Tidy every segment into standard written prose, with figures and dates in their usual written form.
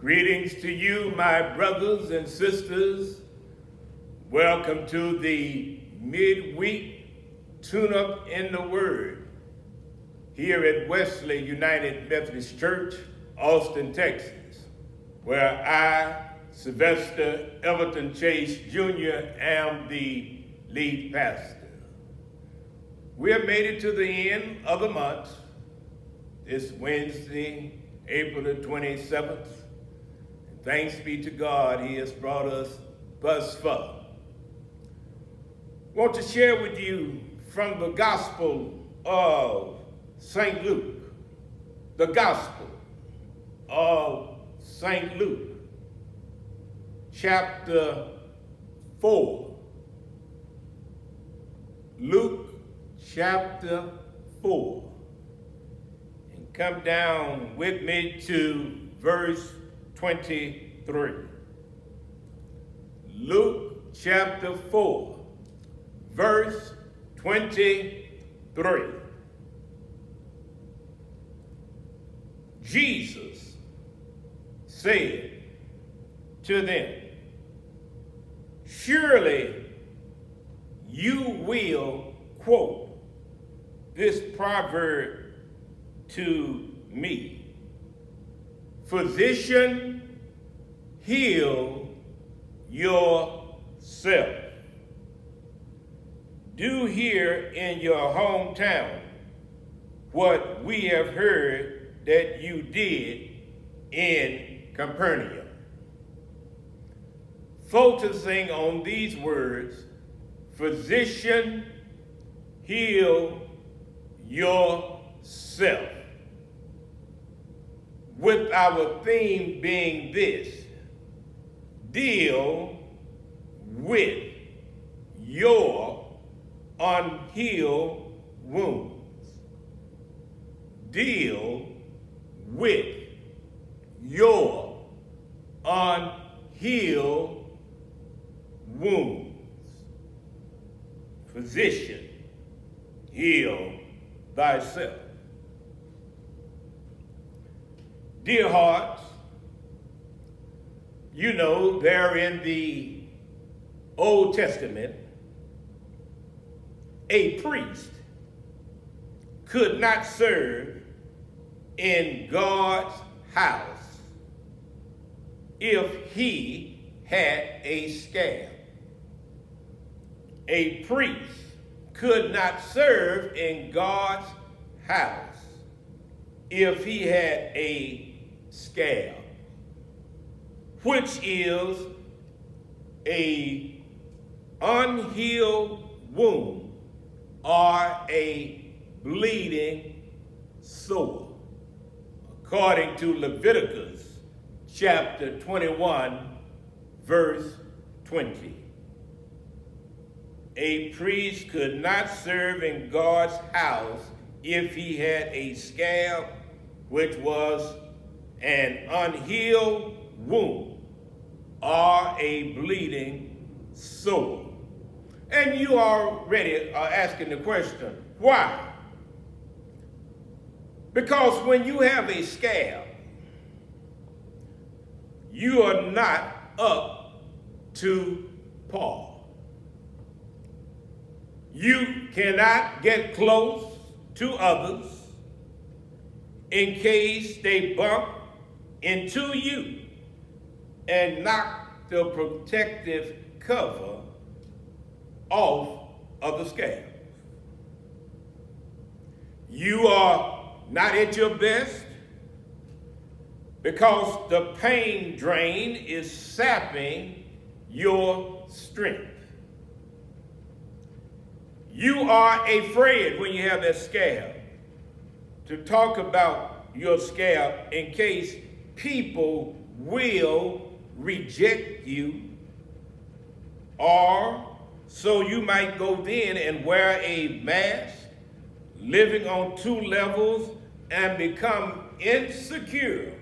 Greetings to you, my brothers and sisters. Welcome to the midweek tune-up in the Word here at Wesley United Methodist Church, Austin, Texas, where I, Sylvester Everton Chase Jr., am the lead pastor. We have made it to the end of the month, this Wednesday, April the 27th. Thanks be to God, He has brought us thus far. I want to share with you from the Gospel of St. Luke, the Gospel of St. Luke, chapter 4. Luke chapter 4. And come down with me to verse 23. Luke chapter 4, verse 23. Jesus said to them, "Surely you will quote this proverb to me, 'Physician, heal yourself.' Do here in your hometown what we have heard that you did in Capernaum." Focusing on these words, physician, heal yourself, with our theme being this: deal with your unhealed wounds. Deal with your unhealed wounds. Physician, heal thyself. Dear hearts, you know there in the Old Testament, a priest could not serve in God's house if he had a scab. A priest could not serve in God's house if he had a scab, which is a unhealed wound or a bleeding sore, according to Leviticus chapter 21, verse 20. A priest could not serve in God's house if he had a scab, which was an unhealed wound or a bleeding sore. And you already are asking the question, why? Because when you have a scab, you are not up to par. You cannot get close to others in case they bump into you and knock the protective cover off of the scab. You are not at your best because the pain drain is sapping your strength. You are afraid when you have that scab to talk about your scab in case people will reject you, or so you might go then and wear a mask, living on two levels, and become insecure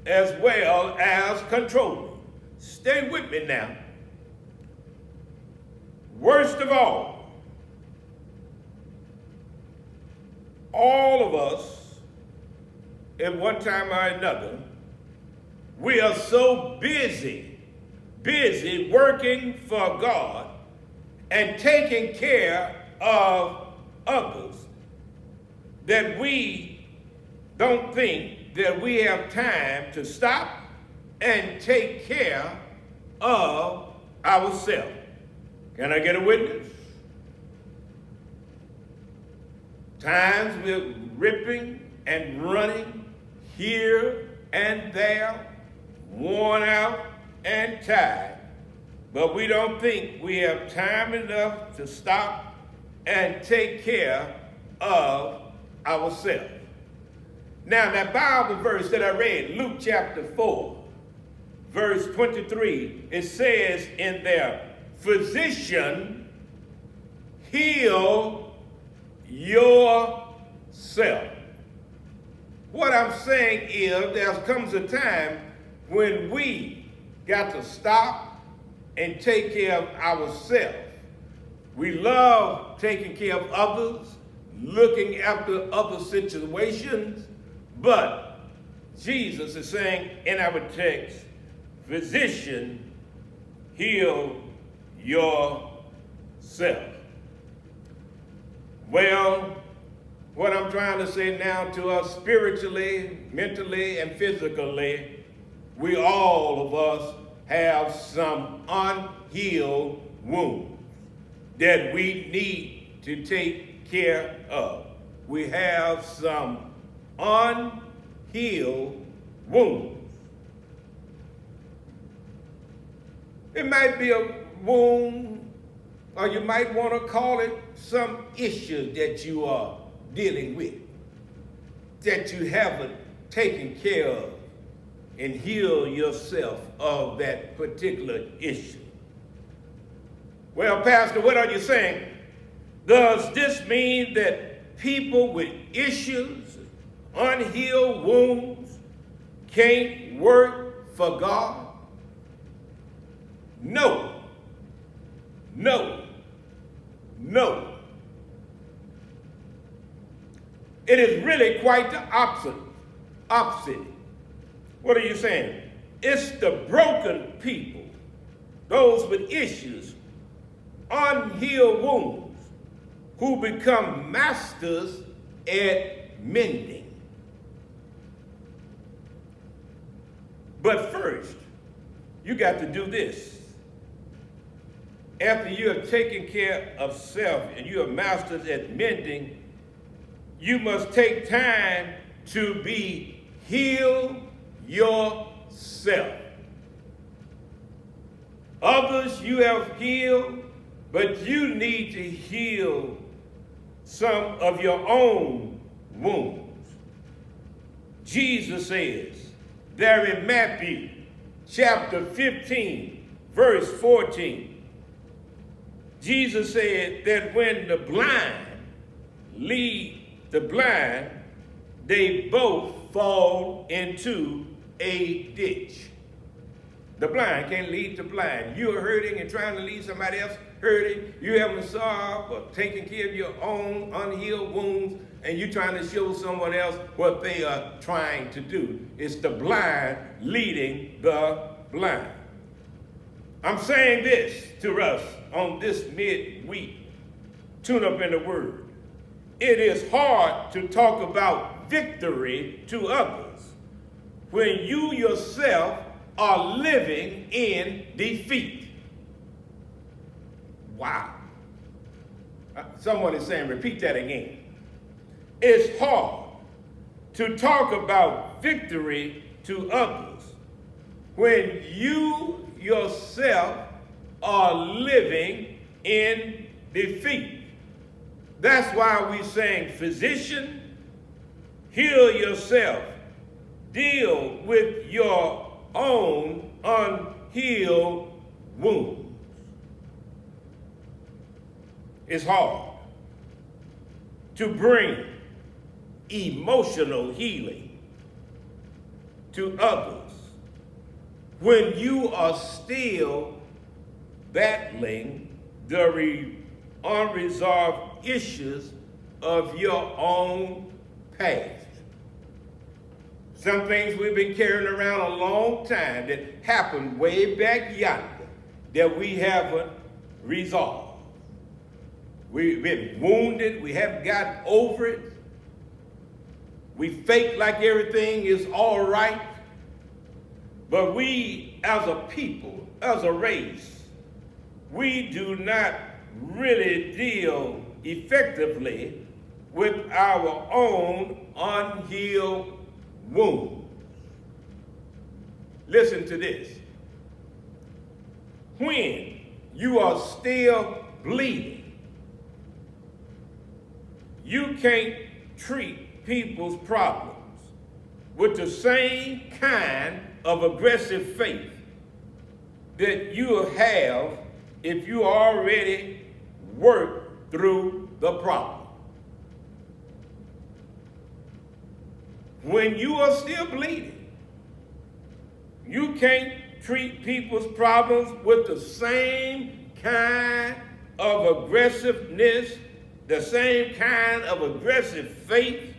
as well as controlling. Stay with me now. Worst of all of us, at one time or another, We are so busy working for God and taking care of others that we don't think that we have time to stop and take care of ourselves. Can I get a witness? Times we're ripping and running here and there, worn out and tired, but we don't think we have time enough to stop and take care of ourselves. Now, that Bible verse that I read, Luke chapter 4, verse 23, it says in there, "Physician, heal yourself." What I'm saying is there comes a time when we got to stop and take care of ourselves. We love taking care of others, looking after other situations, but Jesus is saying in our text, "Physician, heal yourself." Well, what I'm trying to say now to us spiritually, mentally, and physically, we all of us have some unhealed wounds that we need to take care of. We have some unhealed wounds. It might be a wound, or you might want to call it some issue that you are dealing with, that you haven't taken care of and heal yourself of that particular issue. Well, Pastor, what are you saying? Does this mean that people with issues, unhealed wounds, can't work for God? No. No. No. It is really quite the opposite. What are you saying? It's the broken people, those with issues, unhealed wounds, who become masters at mending. But first, you got to do this. After you have taken care of self and you are masters at mending, you must take time to be healed yourself. Others you have healed, but you need to heal some of your own wounds. Jesus says there in Matthew chapter 15, verse 14, Jesus said that when the blind lead the blind, they both fall into a ditch. The blind can't lead the blind. You're hurting and trying to lead somebody else hurting. You haven't solved or taken care of your own unhealed wounds, and you're trying to show someone else what they are trying to do. It's the blind leading the blind. I'm saying this to us on this midweek Tune Up in the Word. It is hard to talk about victory to others when you yourself are living in defeat. Wow. Someone is saying, repeat that again. It's hard to talk about victory to others when you yourself are living in defeat. That's why we saying, physician, heal yourself. Deal with your own unhealed wounds. It's hard to bring emotional healing to others when you are still battling the unresolved issues of your own past. Some things we've been carrying around a long time that happened way back yonder that we haven't resolved. We've been wounded. We haven't gotten over it. We fake like everything is all right. But we, as a people, as a race, we do not really deal effectively with our own unhealed wounds. Listen to this. When you are still bleeding, you can't treat people's problems with the same kind of aggressive faith that you have if you already worked through the problem. When you are still bleeding, you can't treat people's problems with the same kind of aggressiveness, the same kind of aggressive faith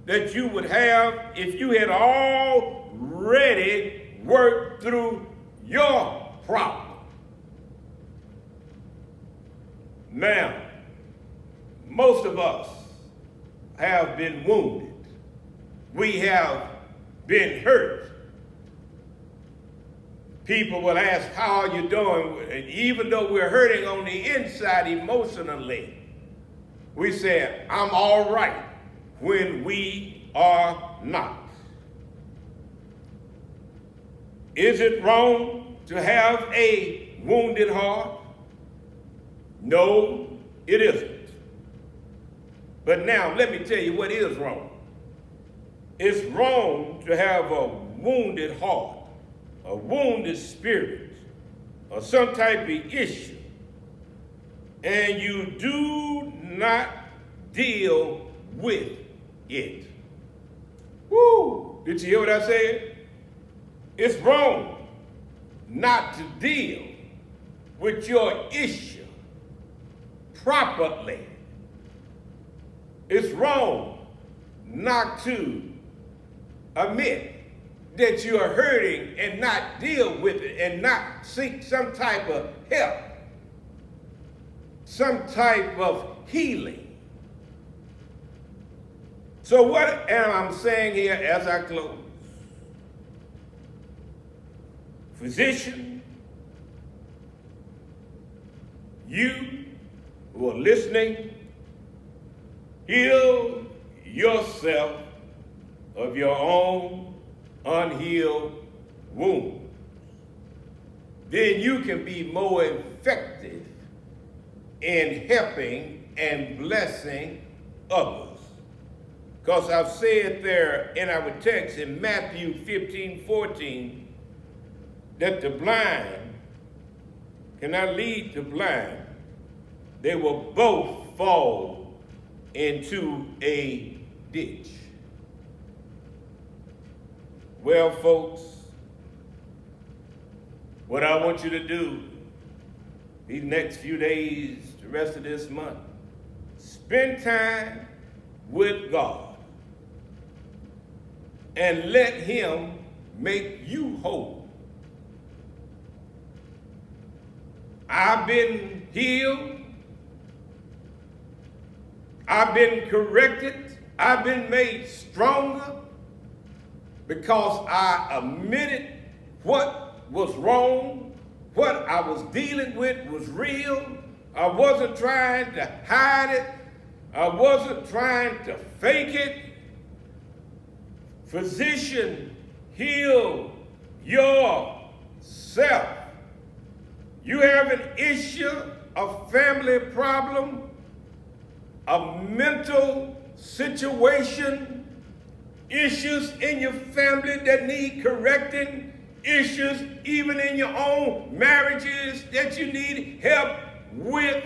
that you would have if you had already worked through your problem. Now, most of us have been wounded. We have been hurt. People will ask, how are you doing? And even though we're hurting on the inside emotionally, we say, I'm all right, when we are not. Is it wrong to have a wounded heart? No, it isn't. But now, let me tell you what is wrong. It's wrong to have a wounded heart, a wounded spirit, or some type of issue, and you do not deal with it. Woo! Did you hear what I said? It's wrong not to deal with your issue properly. It's wrong not to admit that you are hurting and not deal with it and not seek some type of help, some type of healing. So what am I saying here as I close? Physician, you who are listening, heal yourself of your own unhealed wounds. Then you can be more effective in helping and blessing others. Because I've said there in our text in Matthew 15:14 that the blind cannot lead the blind. They will both fall into a ditch. Well, folks, what I want you to do these next few days, the rest of this month, spend time with God and let Him make you whole. I've been healed. I've been corrected. I've been made stronger because I admitted what was wrong, what I was dealing with was real. I wasn't trying to hide it. I wasn't trying to fake it. Physician, heal yourself. You have an issue, a family problem, a mental situation, issues in your family that need correcting, issues even in your own marriages that you need help with.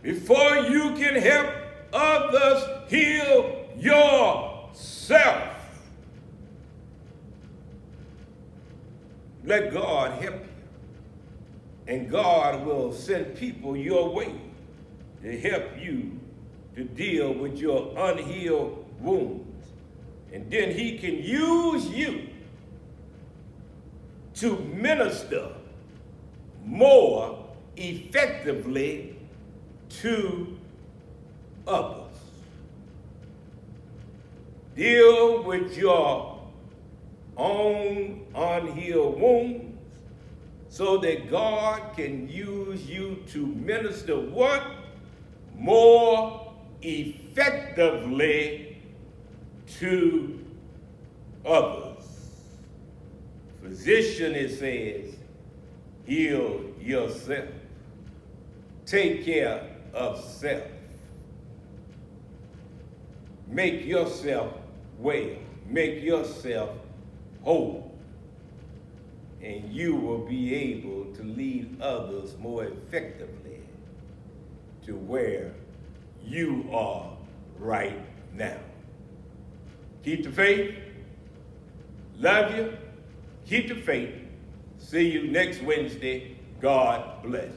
Before you can help others, heal yourself. Let God help you. And God will send people your way to help you to deal with your unhealed wounds. And then He can use you to minister more effectively to others. Deal with your own unhealed wounds so that God can use you to minister what? More effectively to others. Physician, it says, heal yourself. Take care of self. Make yourself well. Make yourself whole. And you will be able to lead others more effectively to where you are right now. Keep the faith. Love you. Keep the faith. See you next Wednesday. God bless.